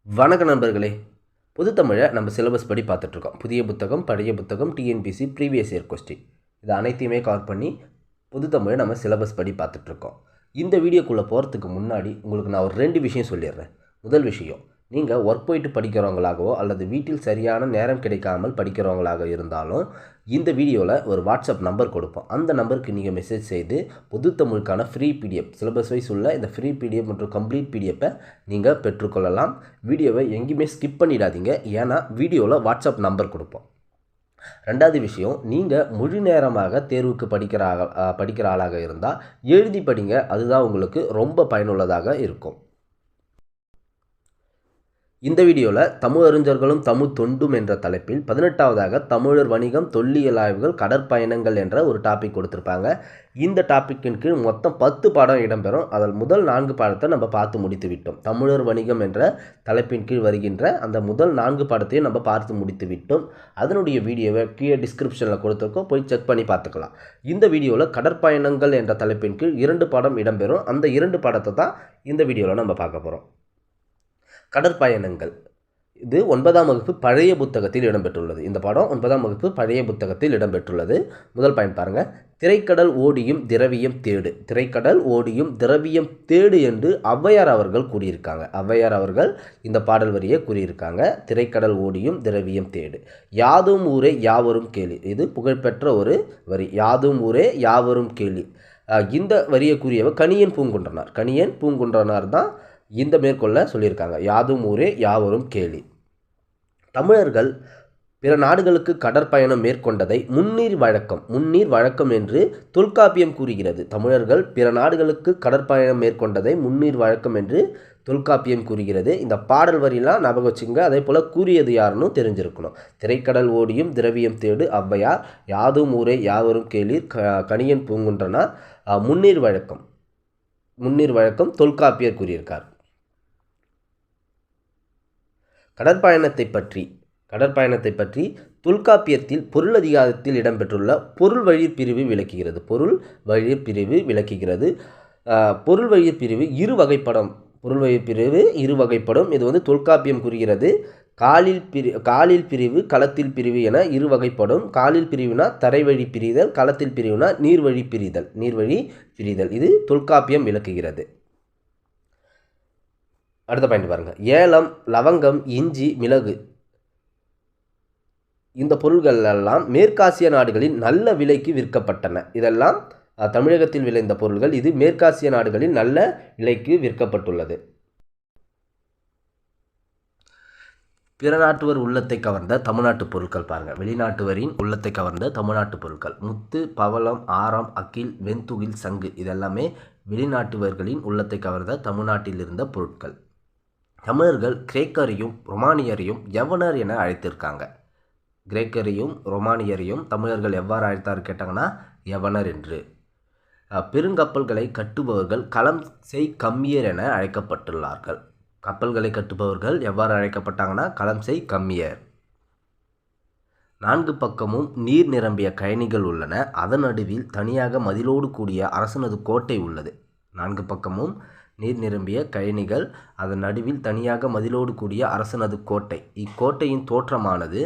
வணக்க நண்பர்களே. பொது தமிழை நம்ம சிலபஸ் படி பார்த்துட்ருக்கோம். புதிய புத்தகம், பழைய புத்தகம், டிஎன்பிசி, ப்ரீவியஸ் இயர் கொஸ்டின் இது அனைத்தையுமே கவர் பண்ணி பொது தமிழை நம்ம சிலபஸ் படி பார்த்துட்ருக்கோம். இந்த வீடியோக்குள்ளே போகிறதுக்கு முன்னாடி உங்களுக்கு நான் ஒரு 2 விஷயம் சொல்லிடுறேன். முதல் விஷயம், நீங்கள் ஒர்க் போயிட்டு படிக்கிறவங்களாகவோ அல்லது வீட்டில் சரியான நேரம் கிடைக்காமல் படிக்கிறவங்களாக இருந்தாலும் இந்த வீடியோவில் ஒரு வாட்ஸ்அப் நம்பர் கொடுப்போம். அந்த நம்பருக்கு நீங்கள் மெசேஜ் செய்து பொது தமிழுக்கான ஃப்ரீ பிடிஎஃப், சிலபஸ் வைஸ் உள்ள இந்த ஃப்ரீ பிடிஎஃப் மற்றும் கம்ப்ளீட் பிடிஎஃப்பை நீங்கள் பெற்றுக்கொள்ளலாம். வீடியோவை எங்கேயுமே ஸ்கிப் பண்ணிடாதீங்க, ஏன்னா வீடியோவில் வாட்ஸ்அப் நம்பர் கொடுப்போம். ரெண்டாவது விஷயம், நீங்கள் முழு நேரமாக தேர்வுக்கு படிக்கிற ஆளாக இருந்தால் எழுதி படிங்க. அதுதான் உங்களுக்கு ரொம்ப பயனுள்ளதாக இருக்கும். இந்த வீடியோவில் தமிழ் அறிஞர்களும் தமிழ் தொண்டும் என்ற தலைப்பில் 18வதாக தமிழர் வணிகம், தொல்லியல் ஆய்வுகள், கடற்பயணங்கள் என்ற ஒரு டாபிக் கொடுத்துருப்பாங்க. இந்த டாப்பிக்கின் கீழ் மொத்தம் 10 பாடம் இடம்பெறும். அதில் முதல் 4 பாடத்தை நம்ம பார்த்து முடித்து விட்டோம். தமிழர் வணிகம் என்ற தலைப்பின் கீழ் வருகின்ற அந்த முதல் 4 பாடத்தையும் நம்ம பார்த்து முடித்து விட்டோம். அதனுடைய வீடியோவை கீழே டிஸ்கிரிப்ஷனில் கொடுத்துருக்கோம், போய் செக் பண்ணி பார்த்துக்கலாம். இந்த வீடியோவில் கடற்பயணங்கள் என்ற தலைப்பின் கீழ் 2 பாடம் இடம்பெறும். அந்த 2 பாடத்தை தான் இந்த வீடியோவில் நம்ம பார்க்க போகிறோம். கடற்பயணங்கள் இது 9ஆம் வகுப்பு பழைய புத்தகத்தில் இடம்பெற்றுள்ளது. இந்த பாடம் 9ஆம் வகுப்பு பழைய புத்தகத்தில் இடம்பெற்றுள்ளது. முதல் பாயிண்ட் பாருங்கள். திரைக்கடல் ஓடியும் திரவியம் தேடு. திரைக்கடல் ஓடியும் திரவியம் தேடு என்று ஔவையார் அவர்கள் கூறியிருக்காங்க. ஔவையார் அவர்கள் இந்த பாடல் வரியை கூறியிருக்காங்க. திரைக்கடல் ஓடியும் திரவியம் தேடு. யாதும் ஊரே யாவரும் கேளி. இது புகழ்பெற்ற ஒரு வரி. யாதும் ஊரே யாவரும் கேளி. இந்த வரியை கூறியவர் கணியன் பூங்குன்றனார். கணியன் பூங்குன்றனார் தான் இந்த மேற்கொள்ள சொல்லியிருக்காங்க. யாதும் ஊரே யாவரும் கேளி. தமிழர்கள் பிற நாடுகளுக்கு கடற்பயணம் மேற்கொண்டதை முன்னீர் வழக்கம் என்று தொல்காப்பியம் கூறுகிறது. தமிழர்கள் பிற நாடுகளுக்கு கடற்பயணம் மேற்கொண்டதை முன்னீர் வழக்கம் என்று தொல்காப்பியம் கூறுகிறது. இந்த பாடல் வரிலாம் ஞாபகம் வச்சுங்க. அதே போல் கூறியது யாருன்னு தெரிஞ்சிருக்கணும். திரைக்கடல் ஓடியும் திரவியம் தேடு ஔவையார். யாதும் ஊரே யாவரும் கேளீர் கணியன் பூங்குன்றனார். முன்னீர் வழக்கம் தொல்காப்பியர் கூறியிருக்கார். கடற்பயணத்தை பற்றி தொல்காப்பியத்தில் பொருள் அதிகாரத்தில் இடம்பெற்றுள்ள பொருள் வழிப் பிரிவு விளக்குகிறது. பொருள் வழிப் பிரிவு இரு வகைப்படும். இது வந்து தொல்காப்பியம் கூறுகிறது. காலில் பிரிவு, களத்தில் பிரிவு என இரு வகைப்படும். காலில் பிரிவுனா தரைவழி பிரிதல், களத்தில் பிரிவுனா நீர்வழி பிரிதல். இது தொல்காப்பியம் விளக்குகிறது. அடுத்த பாயிண்ட் பாருங்கள். ஏலம், லவங்கம், இஞ்சி, மிளகு இந்த பொருள்கள் எல்லாம் மேற்காசிய நாடுகளில் நல்ல விலைக்கு விற்கப்பட்டன. இதெல்லாம் தமிழகத்தில் விளைந்த பொருள்கள். இது மேற்காசிய நாடுகளில் நல்ல விலைக்கு விற்கப்பட்டுள்ளது. பிற நாட்டுவர் உள்ளத்தை கவர்ந்த தமிழ்நாட்டு பொருட்கள் பாருங்கள். வெளிநாட்டுவரின் உள்ளத்தை கவர்ந்த தமிழ்நாட்டு பொருட்கள். முத்து, பவளம், ஆரம், அகில், வெண்துகில், சங்கு இதெல்லாமே வெளிநாட்டுவர்களின் உள்ளத்தை கவர்ந்த தமிழ்நாட்டில் இருந்த பொருட்கள். தமிழர்கள் கிரேக்கரையும் ரொமானியரையும் யவனர் என அழைத்திருக்காங்க. கிரேக்கரையும் ரொமானியரையும் தமிழர்கள் எவ்வாறு அழைத்தார் கேட்டாங்கன்னா யவனர் என்று. பெருங்கப்பல்களை கட்டுபவர்கள் களம் செய் கம்மியர் என அழைக்கப்பட்டுள்ளார்கள். கப்பல்களை கட்டுபவர்கள் எவ்வாறு அழைக்கப்பட்டாங்கன்னா களம் செய் கம்மியர். 4 பக்கமும் நீர் நிரம்பிய கழனிகள் உள்ளன. அதன் நடுவில் தனியாக மதிலோடு கூடிய அரசனது கோட்டை உள்ளது. 4 பக்கமும் நீர் நிரம்பிய கழனிகள், அதன் நடுவில் தனியாக மதிலோடு கூடிய அரசனது கோட்டை. இக்கோட்டையின் தோற்றமானது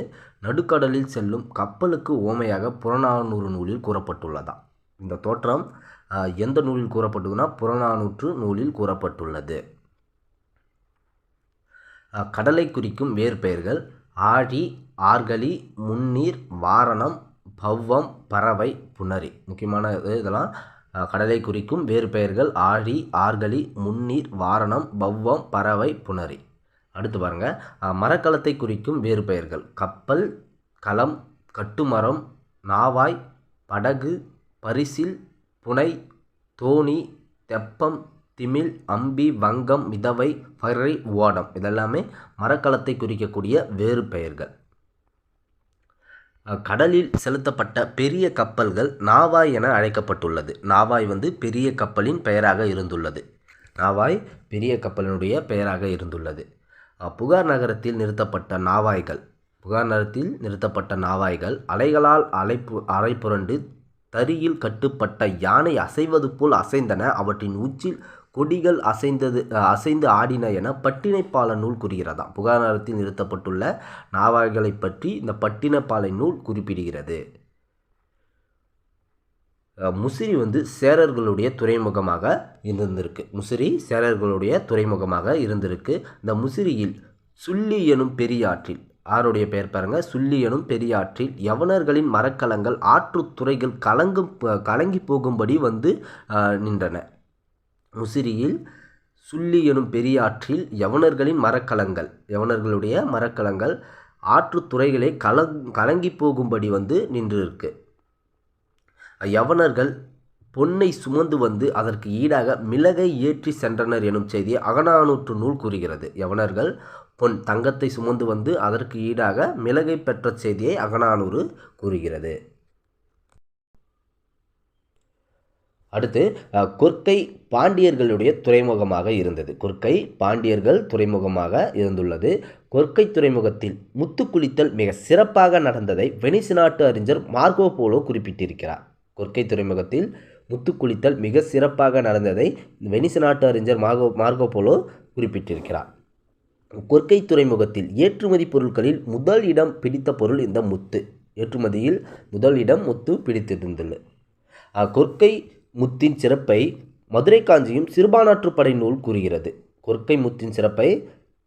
நடுக்கடலில் செல்லும் கப்பலுக்கு உவமையாக புறநானூறு நூலில் கூறப்பட்டுள்ளதாம். இந்த தோற்றம் எந்த நூலில் கூறப்பட்டதுன்னா புறநானூற்று நூலில் கூறப்பட்டுள்ளது. கடலை குறிக்கும் வேறு பெயர்கள் ஆழி, ஆர்கலி, முன்னீர், வாரணம், பவ்வம், பறவை, புணரி. முக்கியமான இதெல்லாம் கடலை குறிக்கும் வேறு பெயர்கள் ஆழி, ஆர்கலி, முன்னீர், வாரணம், பவ்வம், பறவை, புணரி. அடுத்து பாருங்கள். மரக்கலத்தை குறிக்கும் வேறு பெயர்கள் கப்பல், களம், கட்டுமரம், நாவாய், படகு, பரிசில், புனை, தோணி, தெப்பம், திமில், அம்பி, வங்கம், மிதவை, பறை, ஓடம் இதெல்லாமே மரக்கலத்தை குறிக்கக்கூடிய வேறு பெயர்கள். கடலில் செலுத்தப்பட்ட பெரிய கப்பல்கள் நாவாய் என அழைக்கப்பட்டுள்ளது. நாவாய் வந்து பெரிய கப்பலின் பெயராக இருந்துள்ளது. நாவாய் பெரிய கப்பலினுடைய பெயராக இருந்துள்ளது. புகார் நகரத்தில் நிறுத்தப்பட்ட நாவாய்கள் அலைகளால் அலைப்புரண்டு தறியில் கட்டுப்பட்ட யானை அசைவது போல் அசைந்தன. அவற்றின் உச்சில் கொடிகள் அசைந்து ஆடின என பட்டினப்பாலை நூல் கூறுகிறதாம். புகார் நகரத்தில் நிறுத்தப்பட்டுள்ள நாவாய்களை பற்றி இந்த பட்டினப்பாலை நூல் குறிப்பிடுகிறது. முசிறி சேரர்களுடைய துறைமுகமாக இருந்திருக்கு. இந்த முசிறியில் சுள்ளி எனும் பெரியாற்றில், ஆருடைய பெயர் பாருங்க, சுள்ளி எனும் பெரியாற்றில் யவனர்களின் மரக்கலங்கள் ஆற்று துறைகள் கலங்கி போகும்படி நின்றன. முசிறியில் சுள்ளி எனும் பெரியாற்றில் யவனர்களுடைய மரக்கலங்கள் ஆற்று துறைகளை கலங்கி போகும்படி நின்றிருக்கு. யவனர்கள் பொன்னை சுமந்து அதற்கு ஈடாக மிளகை ஏற்றி சென்றனர் எனும் செய்தியை அகநானூற்று நூல் கூறுகிறது. யவனர்கள் தங்கத்தை சுமந்து அதற்கு ஈடாக மிளகை பெற்ற செய்தியை அகநானூறு கூறுகிறது. அடுத்து கொற்கை பாண்டியர்களுடைய துறைமுகமாக இருந்தது. இருந்துள்ளது. கொற்கை துறைமுகத்தில் முத்துக்குளித்தல் மிக சிறப்பாக நடந்ததை வெனிசு நாட்டு அறிஞர் மார்கோ போலோ குறிப்பிட்டிருக்கிறார். கொற்கை துறைமுகத்தில் முத்துக்குளித்தல் மிக சிறப்பாக நடந்ததை வெனிசு நாட்டு அறிஞர் மார்கோ போலோ குறிப்பிட்டிருக்கிறார். கொற்கை துறைமுகத்தில் ஏற்றுமதி பொருட்களில் முதல் இடம் பிடித்த பொருள் இந்த முத்து. ஏற்றுமதியில் முதல் இடம் முத்து பிடித்திருந்துள்ளது. கொற்கை முத்தின் சிறப்பை மதுரை காஞ்சியும் சிறுபானாற்றுப்படை நூல் கூறுகிறது. கொற்கை முத்தின் சிறப்பை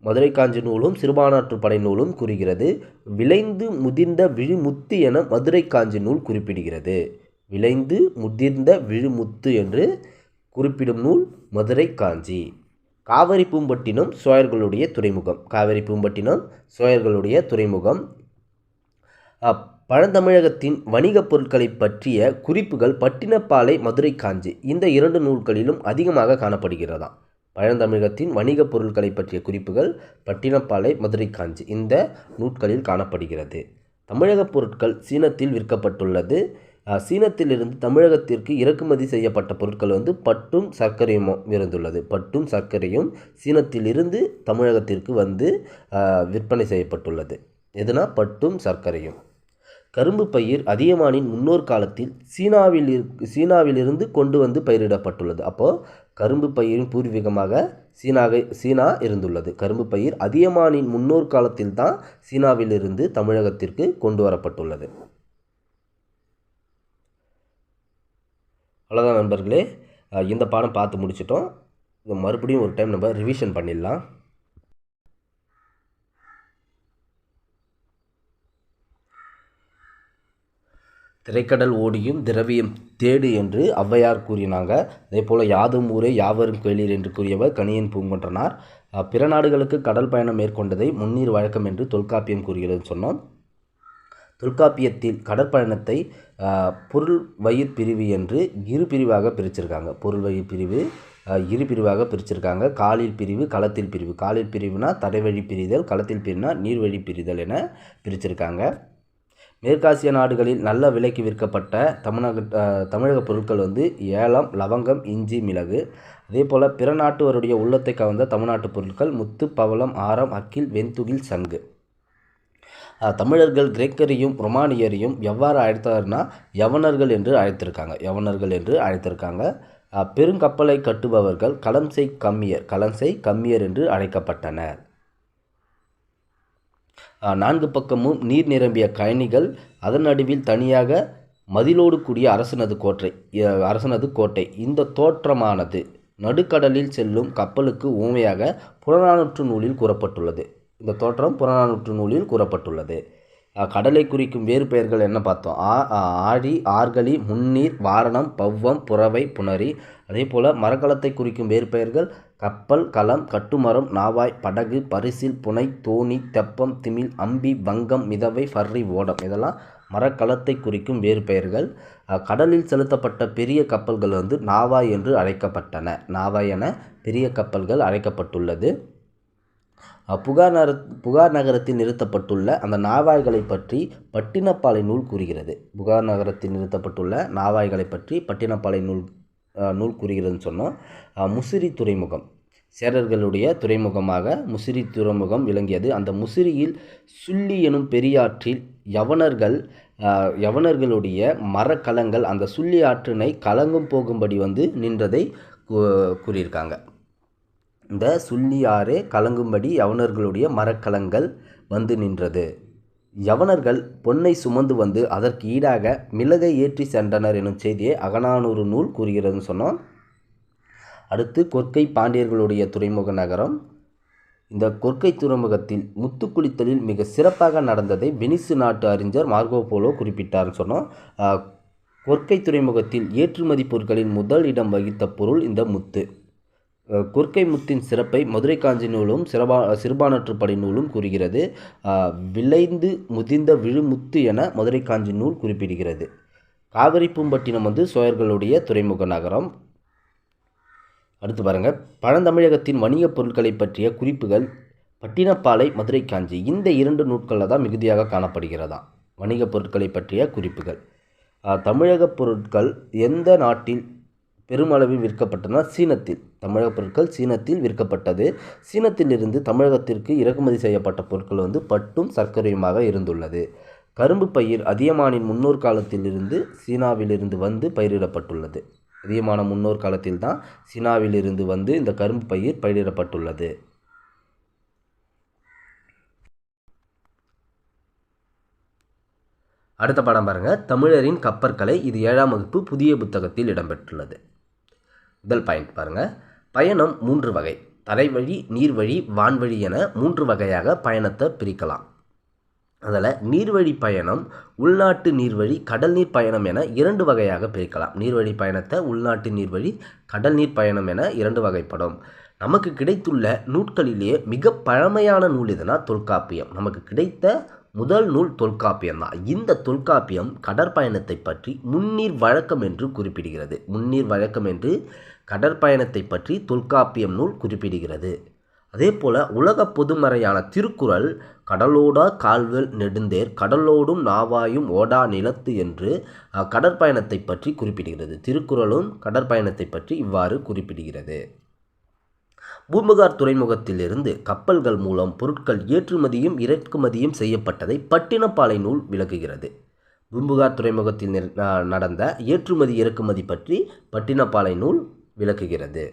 மதுரை காஞ்சி நூலும் சிறுபானாற்றுப்படை நூலும் கூறுகிறது. விளைந்து முதிர்ந்த விழுமுத்து என மதுரை காஞ்சி நூல் குறிப்பிடுகிறது. விளைந்து முதிர்ந்த விழுமுத்து என்று குறிப்பிடும் நூல் மதுரை காஞ்சி. காவிரி பூம்பட்டினம் சோழர்களுடைய துறைமுகம். பழந்தமிழகத்தின் வணிகப் பொருட்களை பற்றிய குறிப்புகள் பட்டினப்பாலை, மதுரை காஞ்சி இந்த 2 நூல்களிலும் அதிகமாக காணப்படுகிறதாம். பழந்தமிழகத்தின் வணிகப் பொருட்களை பற்றிய குறிப்புகள் பட்டினப்பாலை, மதுரை காஞ்சி இந்த நூல்களில் காணப்படுகிறது. தமிழகப் பொருட்கள் சீனத்தில் விற்கப்பட்டுள்ளது. சீனத்திலிருந்து தமிழகத்திற்கு இறக்குமதி செய்யப்பட்ட பொருட்கள் பட்டும் சர்க்கரையும் இருந்துள்ளது. பட்டும் சர்க்கரையும் சீனத்திலிருந்து தமிழகத்திற்கு விற்பனை செய்யப்பட்டுள்ளது. எதுனா பட்டும் சர்க்கரையும். கரும்பு பயிர் அதியமானின் முன்னோர் காலத்தில் சீனாவிலிருந்து கொண்டு பயிரிடப்பட்டுள்ளது. அப்போது கரும்பு பயிரின் பூர்வீகமாக சீனா இருந்துள்ளது. கரும்பு பயிர் அதியமானின் முன்னோர் காலத்தில் தான் சீனாவிலிருந்து தமிழகத்திற்கு கொண்டு வரப்பட்டுள்ளது. அவ்வளோதான் நண்பர்களே, இந்த பாடம் பார்த்து முடிச்சிட்டோம். மறுபடியும் ஒரு டைம் நம்ம ரிவிஷன் பண்ணிடலாம். திரைக்கடல் ஓடியும் திரவியம் தேடு என்று ஔவையார் கூறினாங்க. அதே போல் யாதும் ஊரே யாவரும் கேளீர் என்று கூறியவர் கணியன் பூங்குன்றனார். பிற நாடுகளுக்கு கடல் பயணம் மேற்கொண்டதை முன்னீர் வழக்கம் என்று தொல்காப்பியம் கூறுகிறது சொன்னோம். தொல்காப்பியத்தில் கடற்பயணத்தை பொருள் வயிர் பிரிவு என்று இரு பிரிவாக பிரிச்சிருக்காங்க. காலில் பிரிவு, களத்தில் பிரிவு. காலில் பிரிவுனா தரைவழி பிரிதல், களத்தில் பிரிவுனா நீர்வழி பிரிதல் என பிரிச்சிருக்காங்க. மேற்காசிய நாடுகளில் நல்ல விலைக்கு விற்கப்பட்ட தமிழக பொருட்கள் ஏலம், லவங்கம், இஞ்சி, மிளகு. அதே போல் பிற நாட்டுவருடைய உள்ளத்தை கவர்ந்த தமிழ்நாட்டு பொருட்கள் முத்து, பவளம், ஆரம், அக்கில், வெண்துகில், சங்கு. தமிழர்கள் கிரேக்கரையும் ரொமானியரையும் எவ்வாறு அழைத்தார்னா யவனர்கள் என்று அழைத்திருக்காங்க. பெருங்கப்பலை கட்டுபவர்கள் களம்சை கம்மியர் என்று அழைக்கப்பட்டனர். 4 பக்கமும் நீர் நிரம்பிய கயனிகள், அதன் நடுவில் தனியாக மதிலோடு கூடிய அரசனது கோட்டை. இந்த தோற்றமானது நடுக்கடலில் செல்லும் கப்பலுக்கு உவமையாக புறநானூற்று நூலில் கூறப்பட்டுள்ளது. இந்த தோற்றம் புறநானூற்று நூலில் கூறப்பட்டுள்ளது. கடலை குறிக்கும் வேறு பெயர்கள் என்ன பார்த்தோம்? ஆழி, ஆர்கலி, முன்னீர், வாரணம், பவ்வம், புறவை, புணரி. அதே போல் மரக்கலத்தை குறிக்கும் வேறு பெயர்கள் கப்பல், களம், கட்டுமரம், நாவாய், படகு, பரிசில், புனை, தோணி, தெப்பம், திமில், அம்பி, வங்கம், மிதவை, ஃபர்ரி, ஓடம். இதெல்லாம் மரக்கலத்தை குறிக்கும் வேறு பெயர்கள். கடலில் செலுத்தப்பட்ட பெரிய கப்பல்கள் நாவாய் என்று அழைக்கப்பட்டன. நாவாய் என பெரிய கப்பல்கள் அழைக்கப்பட்டுள்ளது. புகார் நகரத்தில் நிறுத்தப்பட்டுள்ள அந்த நாவாய்களை பற்றி பட்டினப்பாலை நூல் கூறுகிறது. புகார் நகரத்தில் நிறுத்தப்பட்டுள்ள நாவாய்களை பற்றி பட்டினப்பாலை நூல் கூறுகிறதுன்னு சொன்னோம். முசிறி துறைமுகம் சேரர்களுடைய துறைமுகமாக முசிறி துறைமுகம் விளங்கியது. அந்த முசிறியில் சுள்ளி எனும் பெரியாற்றில் யவனர்களுடைய மரக்கலங்கள் அந்த சுள்ளி ஆற்றினை கலங்கும் போகும்படி நின்றதை கூறியிருக்காங்க. இந்த சுள்ளியாறு கலங்கும்படி யவனர்களுடைய மரக்கலங்கள் வந்து நின்றது. யவனர்கள் பொன்னை சுமந்து வந்து அதற்கு ஈடாக மிளகை ஏற்றி சென்றனர் எனும் செய்தியை அகநானூறு நூல் கூறுகிறதுன்னு சொன்னோம். அடுத்து கொற்கை பாண்டியர்களுடைய துறைமுக நகரம். இந்த கொற்கை துறைமுகத்தில் முத்து குளித்தலில் மிக சிறப்பாக நடந்ததை வெனிசு நாட்டு அறிஞர் மார்கோ போலோ குறிப்பிட்டார்னு சொன்னோம். கொற்கை துறைமுகத்தில் ஏற்றுமதி பொருட்களின் முதல் இடம் வகித்த பொருள் இந்த முத்து. கொற்கை முத்தின் சிறப்பை மதுரை காஞ்சி நூலும் சிறுபானாற்றுப்படை நூலும் கூறுகிறது. விளைந்து முதிர்ந்த விழுமுத்து என மதுரை காஞ்சி நூல் குறிப்பிடுகிறது. காவிரி பூம்பட்டினம் சோழர்களுடைய துறைமுக நகரம். அடுத்து பாருங்கள், பழந்தமிழகத்தின் வணிகப் பொருட்களை பற்றிய குறிப்புகள் பட்டினப்பாலை, மதுரை காஞ்சி இந்த 2 நூட்களில் தான் மிகுதியாக காணப்படுகிறதா வணிகப் பொருட்களை பற்றிய குறிப்புகள். தமிழக பொருட்கள் எந்த நாட்டில் பெருமளவில் விற்கப்பட்டன? சீனத்தில். தமிழக பொருட்கள் சீனத்தில் விற்கப்பட்டது. சீனத்திலிருந்து தமிழகத்திற்கு இறக்குமதி செய்யப்பட்ட பொருட்கள் பட்டும் சர்க்கரையுமாக இருந்துள்ளது. கரும்பு பயிர் அதியமானின் முன்னோர் காலத்திலிருந்து சீனாவிலிருந்து பயிரிடப்பட்டுள்ளது. அதிகமான முன்னோர் காலத்தில் தான் சீனாவிலிருந்து இந்த கரும்பு பயிர் பயிரிடப்பட்டுள்ளது. அடுத்த படம் பாருங்கள், தமிழரின் கப்பற்கலை. இது 7ஆம் வகுப்பு புதிய புத்தகத்தில் இடம்பெற்றுள்ளது. முதல் பாயிண்ட் பாருங்கள், பயணம் 3 வகை. தரைவழி, நீர்வழி, வான்வழி என 3 வகையாக பயணத்தை பிரிக்கலாம். அதில் நீர்வழி பயணம், உள்நாட்டு நீர்வழி, கடல் நீர் பயணம் என 2 வகையாக பிரிக்கலாம். நீர்வழி பயணத்தை உள்நாட்டு நீர்வழி, கடல் நீர் பயணம் என 2 வகைப்படும். நமக்கு கிடைத்துள்ள நூட்களிலேயே மிக பழமையான நூல் எதுனா தொல்காப்பியம். நமக்கு கிடைத்த முதல் நூல் தொல்காப்பியம் தான். இந்த தொல்காப்பியம் கடற்பயணத்தை பற்றி முன்னீர் வழக்கம் என்று குறிப்பிடுகிறது. முன்னீர் வழக்கம் என்று கடற்பயணத்தை பற்றி தொல்காப்பியம் நூல் குறிப்பிடுகிறது. அதே போல் உலக பொதுமறையான திருக்குறள் கடலோடா கால்வல் நெடுந்தேர் கடலோடும் நாவாயும் ஓடா நிலத்து என்று கடற்பயணத்தை பற்றி குறிப்பிடுகிறது. திருக்குறளும் கடற்பயணத்தை பற்றி இவ்வாறு குறிப்பிடுகிறது. பூம்புகார் துறைமுகத்திலிருந்து கப்பல்கள் மூலம் பொருட்கள் ஏற்றுமதியும் இறக்குமதியும் செய்யப்பட்டதை பட்டினப்பாலை நூல் விளக்குகிறது. பூம்புகார் துறைமுகத்தில் நடந்த ஏற்றுமதி இறக்குமதி பற்றி பட்டினப்பாலை நூல் விளக்குகிறது.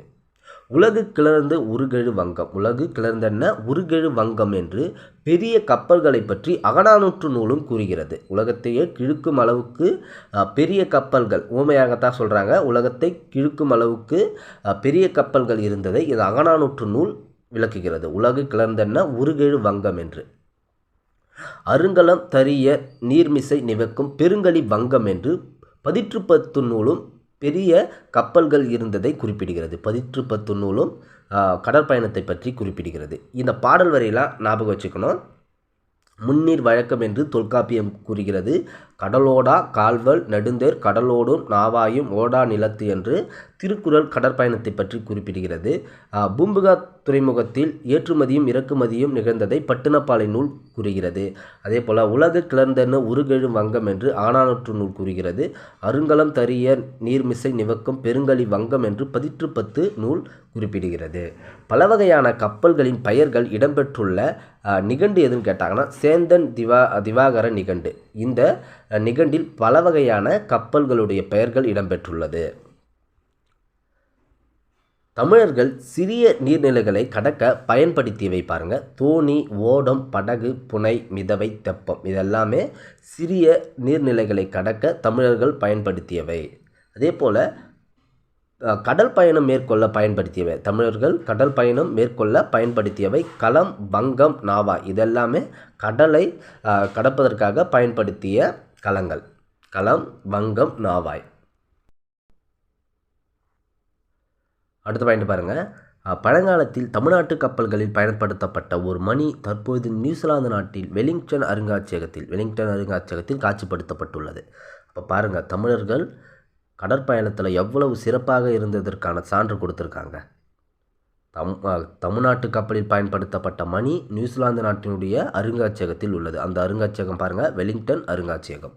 உலகு கிளர்ந்த உருகெழு வங்கம். உலகு கிளர்ந்தென்ன உருகெழு வங்கம் என்று பெரிய கப்பல்களை பற்றி அகநானூற்று நூலும் கூறுகிறது. உலகத்தையே கிழக்கும் அளவுக்கு பெரிய கப்பல்கள், ஊமையாகத்தான் சொல்கிறாங்க, உலகத்தை கிழக்கும் அளவுக்கு பெரிய கப்பல்கள் இருந்ததை இது அகநானூற்று நூல் விளக்குகிறது. உலகு கிளர்ந்தென்ன உருகெழு வங்கம் என்று. அருங்கலம் தரிய நீர்மிசை நிவக்கும் பெருங்கலி வங்கம் என்று 18 நூலும் பெரிய கப்பல்கள் இருந்ததை குறிப்பிடுகிறது. 18 நூலும் கடற்பயணத்தை பற்றி குறிப்பிடுகிறது. இந்த பாடல் வரையெல்லாம் ஞாபகம் வச்சுக்கணும். முன்னீர் வழக்கம் என்று தொல்காப்பியம் கூறுகிறது. கடலோடா கால்வல் நெடுந்தேர் கடலோடும் நாவாயும் ஓடா நிலத்து என்று திருக்குறள் கடற்பயணத்தை பற்றி குறிப்பிடுகிறது. பூம்புகார் துறைமுகத்தில் ஏற்றுமதியும் இறக்குமதியும் நிகழ்ந்ததை பட்டினப்பாலை நூல் கூறுகிறது. அதே போல் உலகு கிளர்ந்தென்ன உருகெழு வங்கம் என்று அகநானூற்று நூல் கூறுகிறது. அருங்கலம் தரிய நீர்மிசை நிவக்கும் பெருங்கலி வங்கம் என்று 18 நூல் குறிப்பிடுகிறது. பல வகையான கப்பல்களின் பெயர்கள் இடம்பெற்றுள்ள நிகண்டு எதுன்னு கேட்டாங்கன்னா சேந்தன் திவாகர நிகண்டு. இந்த நிகண்டில் பல வகையான கப்பல்களுடைய பெயர்கள் இடம்பெற்றுள்ளது. தமிழர்கள் சிறிய நீர்நிலைகளை கடக்க பயன்படுத்தியவை பாருங்கள். தோணி, ஓடம், படகு, புனை, மிதவை, தெப்பம் இதெல்லாமே சிறிய நீர்நிலைகளை கடக்க தமிழர்கள் பயன்படுத்தியவை. அதே போல் கடல் பயணம் மேற்கொள்ள பயன்படுத்தியவை. தமிழர்கள் கடல் பயணம் மேற்கொள்ள பயன்படுத்தியவை களம், வங்கம், நாவாய் இதெல்லாமே கடலை கடப்பதற்காக பயன்படுத்திய களங்கள். களம், வங்கம், நாவாய். அடுத்த பாயிண்ட் பாருங்கள். பழங்காலத்தில் தமிழ்நாட்டு கப்பல்களில் பயன்படுத்தப்பட்ட ஒரு மணி தற்போது நியூசிலாந்து நாட்டில் வெலிங்டன் அருங்காட்சியகத்தில் காட்சிப்படுத்தப்பட்டுள்ளது. அப்போ பாருங்கள், தமிழர்கள் கடற்பயணத்தில் எவ்வளவு சிறப்பாக இருந்ததற்கான சான்று கொடுத்துருக்காங்க. தமிழ்நாட்டு கப்பலில் பயன்படுத்தப்பட்ட மணி நியூசிலாந்து நாட்டினுடைய அருங்காட்சியகத்தில் உள்ளது. அந்த அருங்காட்சியகம் பாருங்கள், வெலிங்டன் அருங்காட்சியகம்.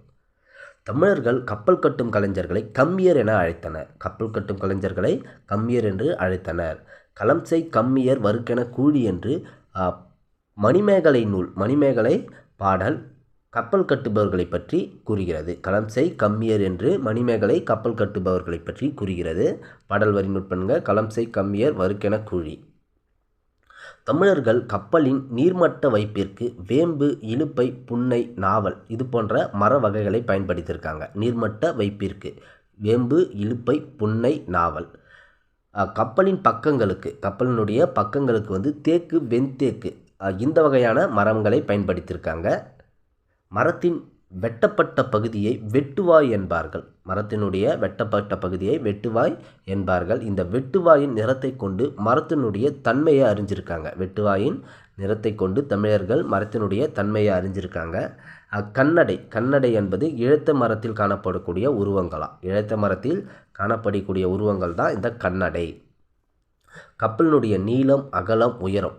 தமிழர்கள் கப்பல் கட்டும் கலைஞர்களை கம்மியர் என அழைத்தனர். கப்பல் கட்டும் கலைஞர்களை கம்மியர் என்று அழைத்தனர். களம் செய் கம்மியர் வருக்கென கூலி என்று மணிமேகலை நூல், மணிமேகலை பாடல் கப்பல் கட்டுபவர்களை பற்றி கூறுகிறது. களம் செய் கம்மியர் என்று மணிமேகலை கப்பல் கட்டுபவர்களை பற்றி கூறுகிறது. பாடல் வரி நுட்பங்க. களம் செய் கம்மியர் வருக்கென கூழி. தமிழர்கள் கப்பலின் நீர்மட்ட வைப்பிற்கு வேம்பு, இலுப்பை, புன்னை, நாவல் இது போன்ற மர வகைகளை பயன்படுத்தியிருக்காங்க. நீர்மட்ட வைப்பிற்கு வேம்பு, இலுப்பை, புன்னை, நாவல். கப்பலினுடைய பக்கங்களுக்கு வந்து தேக்கு, வெண்தேக்கு இந்த வகையான மரங்களை பயன்படுத்தியிருக்காங்க. மரத்தின் வெட்டப்பட்ட பகுதியை வெட்டுவாய் என்பார்கள். மரத்தினுடைய வெட்டப்பட்ட பகுதியை வெட்டுவாய் என்பார்கள். இந்த வெட்டுவாயின் நிறத்தை கொண்டு மரத்தினுடைய தன்மையை அறிஞ்சிருக்காங்க. வெட்டுவாயின் நிறத்தை கொண்டு தமிழர்கள் மரத்தினுடைய தன்மையை அறிஞ்சிருக்காங்க. கண்ணடை என்பது இழைத்த மரத்தில் காணப்படக்கூடிய உருவங்களாம். இழைத்த மரத்தில் காணப்படக்கூடிய உருவங்கள் தான் இந்த கண்ணடை. கப்பலினுடைய நீளம், அகலம், உயரம்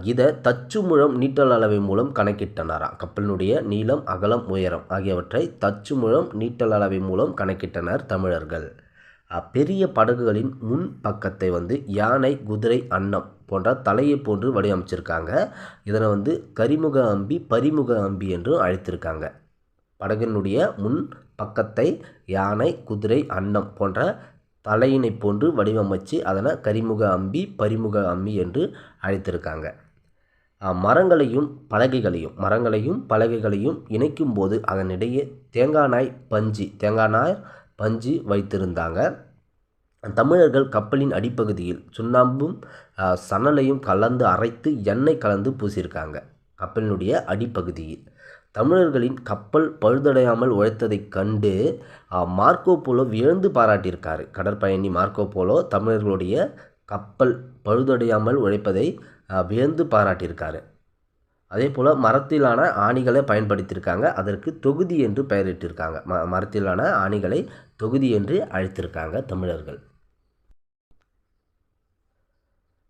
இதை தச்சுமுழம் நீட்டல் அளவை மூலம் கணக்கிட்டனராம். கப்பலினுடைய நீளம், அகலம், உயரம் ஆகியவற்றை தச்சுமுழம் நீட்டல் அளவை மூலம் கணக்கிட்டனர் தமிழர்கள். பெரிய படகுகளின் முன் பக்கத்தை வந்து யானை, குதிரை, அன்னம் போன்ற தலையை போன்று வடிவமைச்சிருக்காங்க. இதனை வந்து கரிமுக அம்பி, பரிமுக அம்பி என்று அழைத்திருக்காங்க. படகினுடைய முன் பக்கத்தை யானை, குதிரை, அன்னம் போன்ற தலையினை போன்று வடிவமைச்சு அதனை கரிமுக அம்பி, பரிமுக அம்பி என்று அழைத்திருக்காங்க. மரங்களையும் பலகைகளையும் இணைக்கும் போது அதனிடையே தேங்காய் பஞ்சு வைத்திருந்தாங்க. தமிழர்கள் கப்பலின் அடிப்பகுதியில் சுண்ணாம்பும் சணலையும் கலந்து அரைத்து எண்ணெய் கலந்து பூசியிருக்காங்க. கப்பலினுடைய அடிப்பகுதியில் தமிழர்களின் கப்பல் பழுதடையாமல் உழைத்ததைக் கண்டு மார்க்கோ போலோ வியந்து பாராட்டியிருக்காரு. கடற்பயணி மார்க்கோ போலோ தமிழர்களுடைய கப்பல் பழுதடையாமல் உழைப்பதை வியந்து பாராட்டியிருக்காரு. அதே போல் மரத்திலான ஆணிகளை பயன்படுத்தியிருக்காங்க. அதற்கு தொகுதி என்று பெயரிட்டிருக்காங்க. மரத்திலான ஆணிகளை தொகுதி என்று அழைத்திருக்காங்க தமிழர்கள்.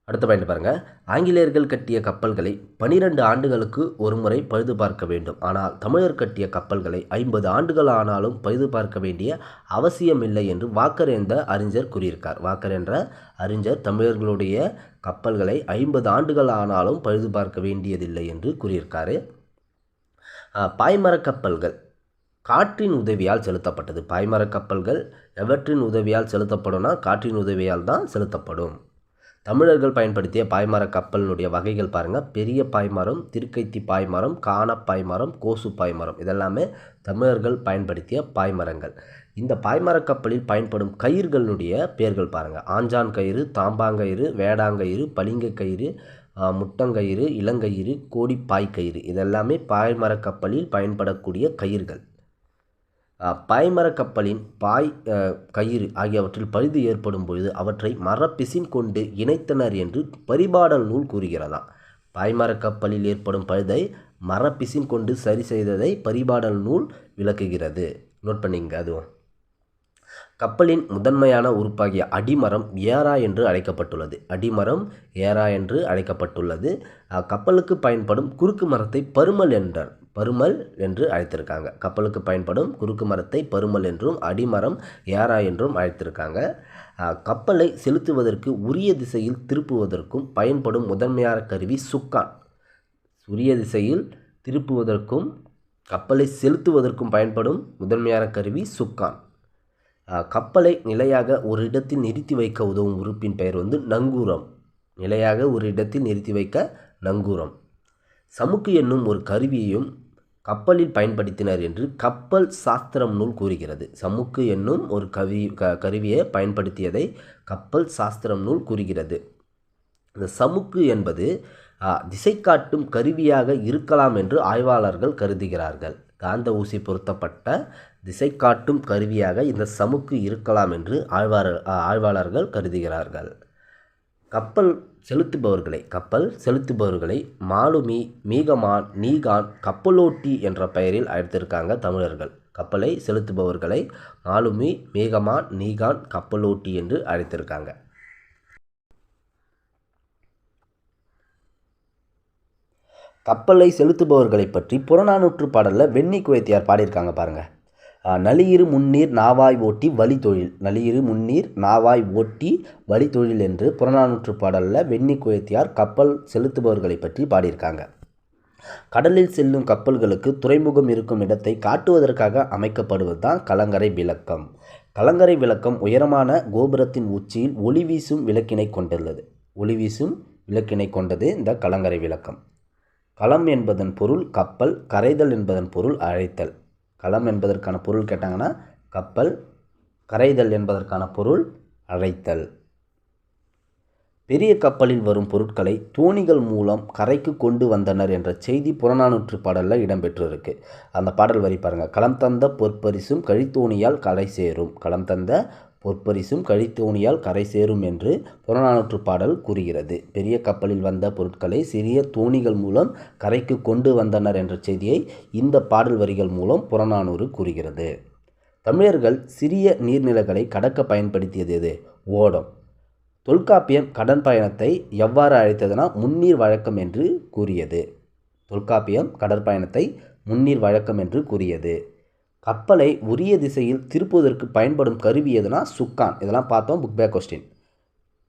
அடுத்த பாயிண்ட் பாருங்கள். ஆங்கிலேயர்கள் கட்டிய கப்பல்களை 12 ஆண்டுகளுக்கு ஒரு முறை பழுது பார்க்க வேண்டும். ஆனால் தமிழர் கட்டிய கப்பல்களை 50 ஆண்டுகள் ஆனாலும் பழுது பார்க்க வேண்டிய அவசியமில்லை என்று வாக்கர் என்ற அறிஞர் கூறியிருக்கார். வாக்கர் என்ற அறிஞர் தமிழர்களுடைய கப்பல்களை 50 ஆண்டுகள் ஆனாலும் பழுது பார்க்க வேண்டியதில்லை என்று கூறியிருக்காரு. பாய்மரக் கப்பல்கள் காற்றின் உதவியால் செலுத்தப்பட்டது. பாய்மரக் கப்பல்கள் எவற்றின் உதவியால் செலுத்தப்படும்னா காற்றின் உதவியால் தான் செலுத்தப்படும். தமிழர்கள் பயன்படுத்திய பாய்மர கப்பலினுடைய வகைகள் பாருங்கள். பெரிய பாய்மரம், திருக்கைத்தி பாய்மரம், காண பாய்மரம், கோசு பாய்மரம் இதெல்லாமே தமிழர்கள் பயன்படுத்திய பாய்மரங்கள். இந்த பாய்மர கப்பலில் பயன்படும் கயிறுகளுடைய பெயர்கள் பாருங்கள். ஆஞ்சான் கயிறு, தாம்பாங்கயிறு, வேடாங்கயிறு, பளிங்க கயிறு, முட்டங்கயிறு, இளங்கயிறு, கோடிப்பாய் கயிறு இதெல்லாமே பாய்மர கப்பலில் பயன்படக்கூடிய கயிறுகள். பாய்மர கப்பலின் கயிறு ஆகியவற்றில் பழுது ஏற்படும் பொழுது அவற்றை மரப்பிசின் கொண்டு இணைத்தனர் என்று பரிபாடல் நூல் கூறுகிறதாம். பாய்மர கப்பலில் ஏற்படும் பழுதை மரப்பிசின் கொண்டு சரி செய்ததை பரிபாடல் நூல் விளக்குகிறது. நோட் பண்ணிங்க. அதுவும் கப்பலின் முதன்மையான உறுப்பாகிய அடிமரம் ஏரா என்று அழைக்கப்பட்டுள்ளது. கப்பலுக்கு பயன்படும் குறுக்கு மரத்தை பருமல் என்று அழைத்திருக்காங்க. கப்பலுக்கு பயன்படும் குறுக்கு மரத்தை பருமல் என்றும் அடிமரம் ஏரா என்றும் அழைத்திருக்காங்க. கப்பலை செலுத்துவதற்கு உரிய திசையில் திருப்புவதற்கும் பயன்படும் முதன்மையான கருவி சுக்கான். உரிய திசையில் திருப்புவதற்கும் கப்பலை செலுத்துவதற்கும் பயன்படும் முதன்மையான கருவி சுக்கான். கப்பலை நிலையாக ஒரு இடத்தில் நிறுத்தி வைக்க உதவும் உறுப்பின் பெயர் வந்து நங்கூரம். நங்கூரம். சமுக்கு என்னும் ஒரு கருவியையும் கப்பலில் பயன்படுத்தினர் என்று கப்பல் சாஸ்திரம் நூல் கூறுகிறது. சமுக்கு என்னும் ஒரு கருவியை பயன்படுத்தியதை கப்பல் சாஸ்திரம் நூல் கூறுகிறது. இந்த சமுக்கு என்பது திசை காட்டும் கருவியாக இருக்கலாம் என்று ஆய்வாளர்கள் கருதுகிறார்கள். காந்த ஊசி பொருத்தப்பட்ட திசை காட்டும் கருவியாக இந்த சமுக்கு இருக்கலாம் என்று ஆய்வாளர்கள் கருதுகிறார்கள். கப்பல் செலுத்துபவர்களை மாலுமி, மீகமான், நீகான், கப்பலோட்டி என்ற பெயரில் அழைத்திருக்காங்க தமிழர்கள். கப்பலை செலுத்துபவர்களை மாலுமி, மீகமான், நீகான், கப்பலோட்டி என்று அழைத்திருக்காங்க. கப்பலை செலுத்துபவர்களை பற்றி புறநானூற்று பாடலில் வெண்ணி குவைத்தியார் பாடியிருக்காங்க பாருங்கள். நளியிரு முன்னீர் நாவாய் ஓட்டி வழி தொழில் என்று புறநானூற்று பாடலில் வெண்ணி குவைத்தியார் கப்பல் செலுத்துபவர்களை பற்றி பாடியிருக்காங்க. கடலில் செல்லும் கப்பல்களுக்கு துறைமுகம் இருக்கும் இடத்தை காட்டுவதற்காக அமைக்கப்படுவது தான் கலங்கரை விளக்கம். கலங்கரை விளக்கம் உயரமான கோபுரத்தின் உச்சியில் ஒளி வீசும் விளக்கினை கொண்டுள்ளது. ஒளி வீசும் விளக்கினை கொண்டது இந்த கலங்கரை விளக்கம். களம் என்பதன் பொருள் கப்பல், கரைதல் என்பதன் பொருள் அழைத்தல். களம் என்பதற்கான பொருள் கேட்டாங்கன்னா கப்பல், கரைதல் என்பதற்கான பொருள் அழைத்தல். பெரிய கப்பலில் வரும் பொருட்களை தோணிகள் மூலம் கரைக்கு கொண்டு வந்தனர் என்ற செய்தி புறநானூற்று பாடலில் இடம்பெற்றிருக்கு. அந்த பாடல் வரி பாருங்கள். களம் தந்த பொற்பரிசும் கழித்தோணியால் கரை சேரும். களம் தந்த பொற்பரிசும் கழித்தோணியால் கரை சேரும் என்று புறநானூற்று பாடல் கூறுகிறது. பெரிய கப்பலில் வந்த பொருட்களை சிறிய தோணிகள் மூலம் கரைக்கு கொண்டு வந்தனர் என்ற செய்தியை இந்த பாடல் வரிகள் மூலம் புறநானூறு கூறுகிறது. தமிழர்கள் சிறிய நீர்நிலைகளை கடக்க பயன்படுத்தியது எது? ஓடம். தொல்காப்பியம் கடல் பயணத்தை எவ்வாறு அழைத்ததுனா முன்னீர் வழக்கம் என்று கூறியது. தொல்காப்பியம் கடற்பயணத்தை முன்னீர் வழக்கம் என்று கூறியது. கப்பலை உரிய திசையில் திருப்புவதற்கு பயன்படும் கருவி எதுனா சுக்கான். இதெல்லாம் பார்த்தோம் புக் பேக் கொஸ்டின்.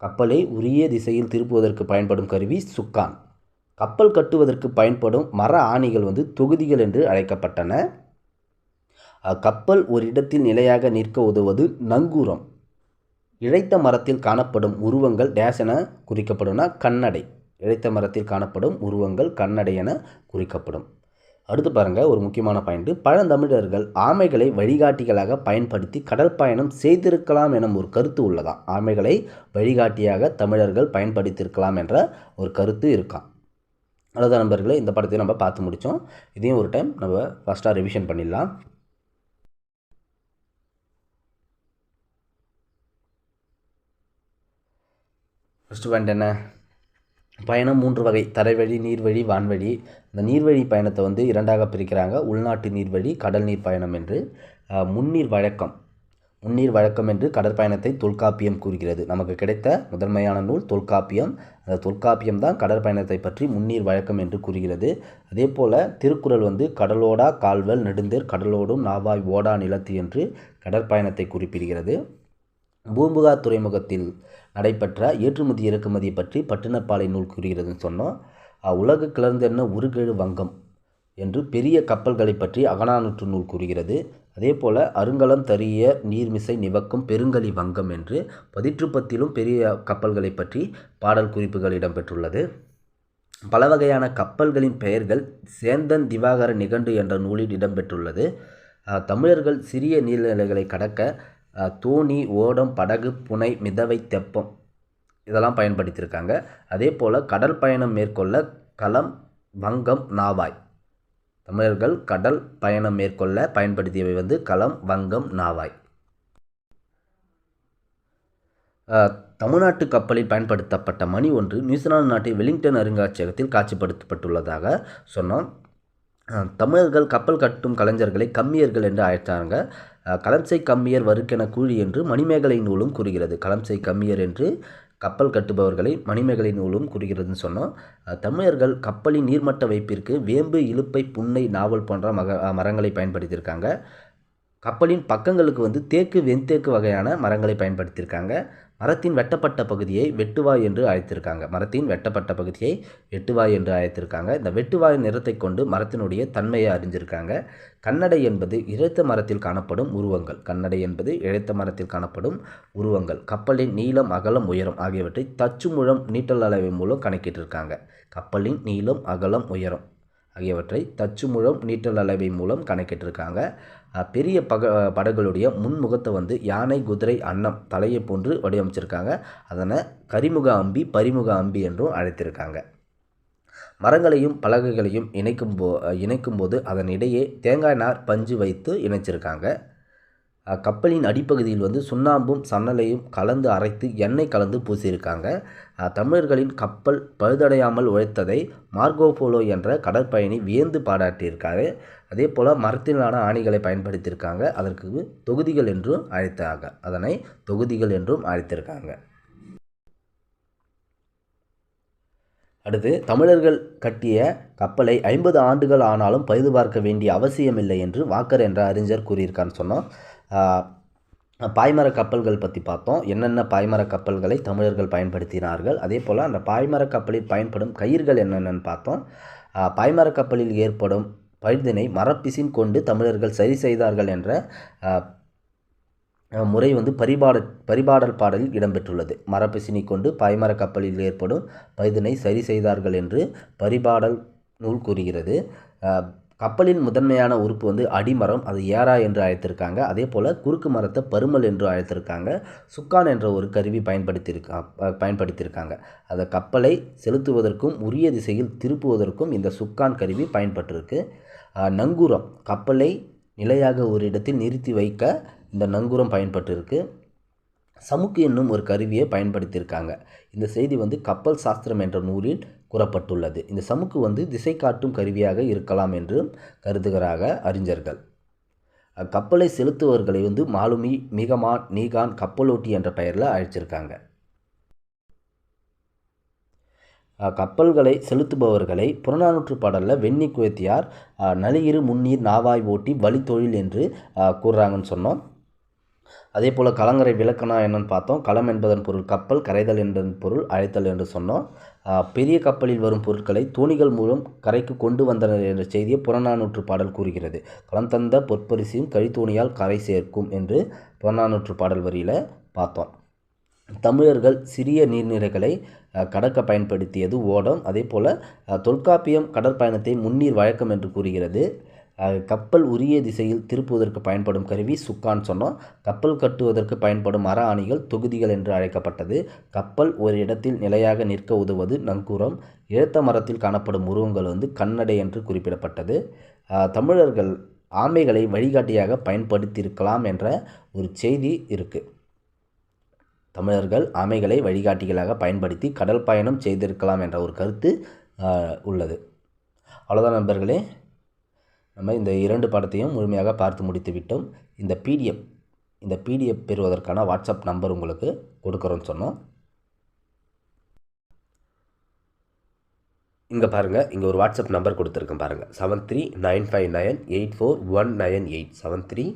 கப்பலை உரிய திசையில் திருப்புவதற்கு பயன்படும் கருவி சுக்கான். கப்பல் கட்டுவதற்கு பயன்படும் மர ஆணிகள் தொகுதிகள் என்று அழைக்கப்பட்டன. கப்பல் ஒரு இடத்தில் நிலையாக நிற்க உதவுவது நங்கூரம். இழைத்த மரத்தில் காணப்படும் உருவங்கள் டேஸ் என குறிக்கப்படும்னா கண்ணடை. இழைத்த மரத்தில் காணப்படும் உருவங்கள் கண்ணடை என குறிக்கப்படும். அடுத்து பாருங்கள், ஒரு முக்கியமான பாயிண்ட். பழந்தமிழர்கள் ஆமைகளை வழிகாட்டிகளாக பயன்படுத்தி கடல் பயணம் செய்திருக்கலாம் எனும் ஒரு கருத்து உள்ளதாம். ஆமைகளை வழிகாட்டியாக தமிழர்கள் பயன்படுத்தியிருக்கலாம் என்ற ஒரு கருத்து இருக்காம். அவ்வளோதான் நண்பர்களே, இந்த படத்தையும் நம்ம பார்த்து முடித்தோம். இதையும் ஒரு டைம் நம்ம ஃபஸ்ட்டாக ரிவிஷன் பண்ணிடலாம். ஃபஸ்ட்டு பாயிண்ட் என்ன? பயணம் 3 வகை: தரைவழி, நீர்வழி, வான்வழி. இந்த நீர்வழி பயணத்தை இரண்டாக பிரிக்கிறாங்க. உள்நாட்டு நீர்வழி, கடல் நீர் பயணம் என்று. முன்னீர் வழக்கம் என்று கடற்பயணத்தை தொல்காப்பியம் கூறுகிறது. நமக்கு கிடைத்த முதன்மையான நூல் தொல்காப்பியம். அந்த தொல்காப்பியம் தான் கடற்பயணத்தை பற்றி முன்னீர் வழக்கம் என்று கூறுகிறது. அதே போல் திருக்குறள் கடலோடா கால்வல் நெடுந்தேர் கடலோடும் நாவாய் ஓடா நிலத்து என்று கடற்பயணத்தை குறிப்பிடுகிறது. பூம்புகார் துறைமுகத்தில் நடைபெற்ற ஏற்றுமதி இறக்குமதியை பற்றி பட்டினப்பாலை நூல் கூறுகிறதுன்னு சொன்னோம். உலகு கிளர்ந்தென்ன உருகெழு வங்கம் என்று பெரிய கப்பல்களை பற்றி அகநானூற்று நூல் கூறுகிறது. அதே போல் அருங்கலம் தரிய நீர்மிசை நிவக்கும் பெருங்கலி வங்கம் என்று பதிற்றுப்பத்திலும் பெரிய கப்பல்களை பற்றி பாடல் குறிப்புகள் இடம்பெற்றுள்ளது. பல வகையான கப்பல்களின் பெயர்கள் சேந்தன் திவாகர நிகண்டு என்ற நூலில் இடம்பெற்றுள்ளது. தமிழர்கள் சிறிய நீர்நிலைகளை கடக்க தோணி, ஓடம், படகு, புனை, மிதவை, தெப்பம் இதெல்லாம் பயன்படுத்தியிருக்காங்க. அதே போல் கடல் பயணம் மேற்கொள்ள களம், வங்கம், நாவாய். தமிழர்கள் கடல் பயணம் மேற்கொள்ள பயன்படுத்தியவை களம், வங்கம், நாவாய். தமிழ்நாட்டு கப்பலில் பயன்படுத்தப்பட்ட மணி ஒன்று நியூசிலாந்து நாட்டில் வெலிங்டன் அருங்காட்சியகத்தில் காட்சிப்படுத்தப்பட்டுள்ளதாக சொன்னோம். தமிழர்கள் கப்பல் கட்டும் கலைஞர்களை கம்மியர்கள் என்று அழைத்தாங்க. களம்சை கம்மியர் வருக்கென கூழி என்று மணிமேகலை நூலும் கூறுகிறது. களம்சை கம்மியர் என்று கப்பல் கட்டுபவர்களை மணிமேகலை நூலும் கூறுகிறதுன்னு சொன்னோம். தமிழர்கள் கப்பலின் நீர்மட்ட வைப்பிற்கு வேம்பு, இலுப்பை, புன்னை, நாவல் போன்ற மரங்களை பயன்படுத்தியிருக்காங்க. கப்பலின் பக்கங்களுக்கு தேக்கு, வெண்தேக்கு வகையான மரங்களை பயன்படுத்தியிருக்காங்க. மரத்தின் வெட்டப்பட்ட பகுதியை வெட்டுவாய் என்று அழைத்திருக்காங்க. இந்த வெட்டுவாய் நிறத்தை கொண்டு மரத்தினுடைய தன்மையை அறிஞ்சிருக்காங்க. கண்ணடை என்பது இழைத்த மரத்தில் காணப்படும் உருவங்கள். கப்பலின் நீளம், அகலம், உயரம் ஆகியவற்றை தச்சு முழம் நீட்டல் அளவை மூலம் கணக்கிட்டிருக்காங்க. கப்பலின் நீளம், அகலம், உயரம் ஆகியவற்றை தச்சு முழம் நீட்டல் அளவை மூலம் கணக்கிட்டிருக்காங்க. பெரிய படகுகளுடைய முன்முகத்தை யானை, குதிரை, அன்னம் தலையை போன்று வடிவமைச்சிருக்காங்க. அதனை கரிமுக அம்பி, பரிமுக அம்பி என்றும் அழைத்திருக்காங்க. மரங்களையும் பலகைகளையும் இணைக்கும்போது அதனிடையே தேங்காய் நார் பஞ்சு வைத்து இணைச்சிருக்காங்க. கப்பலின் அடிப்பகுதியில் சுண்ணாம்பும் சன்னலையும் கலந்து அரைத்து எண்ணெய் கலந்து பூசியிருக்காங்க. தமிழர்களின் கப்பல் பழுதடையாமல் உழைத்ததை மார்கோபோலோ என்ற கடற்பயணி வியந்து பாராட்டியிருக்காரு. அதே போல் மரத்திலான ஆணிகளை பயன்படுத்தியிருக்காங்க. அதற்கு தொகுதிகள் என்றும் அழைத்திருக்காங்க. அடுத்து, தமிழர்கள் கட்டிய கப்பலை 50 ஆண்டுகள் ஆனாலும் பழுது பார்க்க வேண்டிய அவசியமில்லை என்று வாக்கர் என்ற அறிஞர் கூறியிருக்கான்னு சொன்னோம். பாய்மர கப்பல்கள் பற்றி பார்த்தோம். என்னென்ன பாய்மர கப்பல்களை தமிழர்கள் பயன்படுத்தினார்கள், அதே போல் அந்த பாய்மர கப்பலில் பயன்படும் கயிர்கள் என்னென்னு பார்த்தோம். பாய்மர கப்பலில் ஏற்படும் பழுதினை மரப்பிசின் கொண்டு தமிழர்கள் சரி செய்தார்கள் என்ற முறை வந்து பரிபாடல் பாடலில் இடம்பெற்றுள்ளது. மரப்பிசினை கொண்டு பாய்மர கப்பலில் ஏற்படும் பழுதினை சரி செய்தார்கள் என்று பரிபாடல் நூல் கூறுகிறது. கப்பலின் முதன்மையான உறுப்பு வந்து அடிமரம், அது ஏரா என்று அழைத்திருக்காங்க. அதே போல் குறுக்கு மரத்தை பருமல் என்று அழைத்திருக்காங்க. சுக்கான் என்ற ஒரு கருவி பயன்படுத்தியிருக்காங்க. அந்த கப்பலை செலுத்துவதற்கும் உரிய திசையில் திருப்புவதற்கும் இந்த சுக்கான் கருவி பயன்பட்டிருக்கு. நங்கூரம், கப்பலை நிலையாக ஒரு இடத்தில் நிறுத்தி வைக்க இந்த நங்கூரம் பயன்பட்டிருக்கு. சமுக்கு என்னும் ஒரு கருவியை பயன்படுத்தியிருக்காங்க. இந்த செய்தி வந்து கப்பல் சாஸ்திரம் என்ற நூலில் கூறப்பட்டுள்ளது. இந்த சமுக்கு வந்து திசை காட்டும் கருவியாக இருக்கலாம் என்று கருதுகிறாங்க அறிஞர்கள். கப்பலை செலுத்துவர்களை வந்து மாலுமி, மிகமான், நீகான், கப்பலோட்டி என்ற பெயரில் அழைச்சிருக்காங்க. கப்பல்களை செலுத்துபவர்களை புறநானூற்று பாடலில் வெண்ணி குயத்தியார் நலியிரு முன்னீர் நாவாய் ஓட்டி வழித்தொழில் என்று கூறுறாங்கன்னு சொன்னோம். அதே போல் கலங்கரை விளக்கணம் என்னன்னு பார்த்தோம். களம் என்பதன் பொருள் கப்பல், கரைதல் என்பதன் பொருள் அழைத்தல் என்று சொன்னோம். பெரிய கப்பலில் வரும் பொருட்களை தோணிகள் மூலம் கரைக்கு கொண்டு வந்தனர் என்ற செய்தியை புறநானூற்று பாடல் கூறுகிறது. களம் தந்த பொற்பரிசியும் கழித்தோணியால் கரை சேர்க்கும் என்று புறநானூற்று பாடல் வரியில் பார்த்தோம். தமிழர்கள் சிறிய நீர்நிலைகளை கடக்க பயன்படுத்தியது ஓடம். அதே போல் தொல்காப்பியம் கடற்பயணத்தை முன்னீர் வழக்கம் என்று கூறுகிறது. கப்பல் உரிய திசையில் திருப்புவதற்கு பயன்படும் கருவி சுக்கான் சொன்னோம். கப்பல் கட்டுவதற்கு பயன்படும் மர ஆணிகள் தொகுதிகள் என்று அழைக்கப்பட்டது. கப்பல் ஒரு இடத்தில் நிலையாக நிற்க உதவுவது நங்கூரம். இழுத்த மரத்தில் காணப்படும் உருவங்கள் வந்து கண்ணடை என்று குறிப்பிடப்பட்டது. தமிழர்கள் ஆமைகளை வழிகாட்டியாக பயன்படுத்தியிருக்கலாம் என்ற ஒரு செய்தி இருக்குது. தமிழர்கள் ஆமைகளை வழிகாட்டிகளாக பயன்படுத்தி கடல் பயணம் செய்திருக்கலாம் என்ற ஒரு கருத்து உள்ளது. அவ்வளோதான் நண்பர்களே, நம்ம இந்த 2 பாடத்தையும் முழுமையாக பார்த்து முடித்து விட்டோம். இந்த பிடிஎஃப் பெறுவதற்கான வாட்ஸ்அப் நம்பர் உங்களுக்கு கொடுக்குறோன்னு சொன்னோம். இங்கே பாருங்கள், இங்கே ஒரு வாட்ஸ்அப் நம்பர் கொடுத்துருக்கேன் பாருங்கள். 7395984198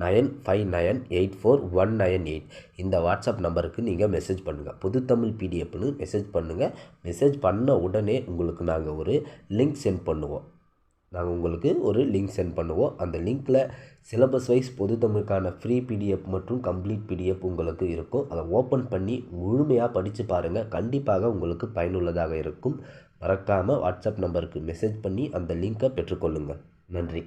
7395984198. இந்த வாட்ஸ்அப் நம்பருக்கு நீங்கள் மெசேஜ் பண்ணுங்கள். பொதுத்தமிழ் பிடிஎஃப்னு மெசேஜ் பண்ணுங்கள். மெசேஜ் பண்ண உடனே உங்களுக்கு நாங்கள் ஒரு லிங்க் சென்ட் பண்ணுவோம். அந்த லிங்க்கில் சிலபஸ் வைஸ் பொதுத்தமிழுக்கான ஃப்ரீ பிடிஎஃப் மற்றும் கம்ப்ளீட் பிடிஎஃப் உங்களுக்கு இருக்கும். அதை ஓப்பன் பண்ணி முழுமையாக படித்து பாருங்கள். கண்டிப்பாக உங்களுக்கு பயனுள்ளதாக இருக்கும். மறக்காமல் வாட்ஸ்அப் நம்பருக்கு மெசேஜ் பண்ணி அந்த லிங்க்கை பெற்றுக்கொள்ளுங்கள். நன்றி.